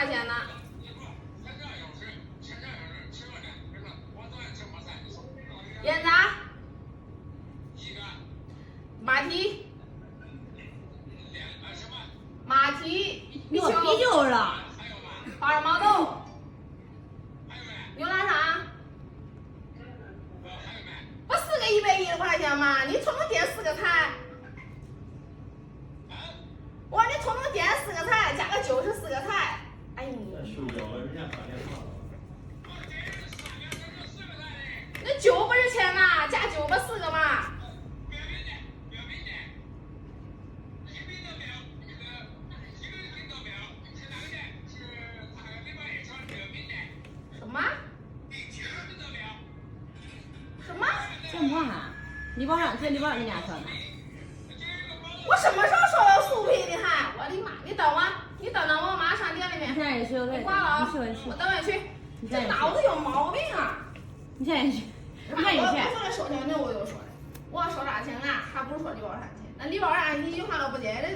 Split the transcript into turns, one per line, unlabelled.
块钱呢？烟咋？马蹄。马蹄。
你喝啤酒了？
花生毛豆。牛栏山。不是个110块钱吗？你充了电4个彩。我说你充了电4个彩，加个94个彩。哎呀，那9不是钱嘛，加9不4个嘛。什么？什么？
什么哈？你保上，这你保人家说的。
我什么时候说到素品的还？我的妈！你等我，你等等我马上店里面。
你现在去，
你挂了啊！
我
等会去。这脑子有毛病啊！
你现在去。
我说的收钱的我就说的，我说啥钱啊？还不是说李宝山钱？那李宝山一句话都不接的。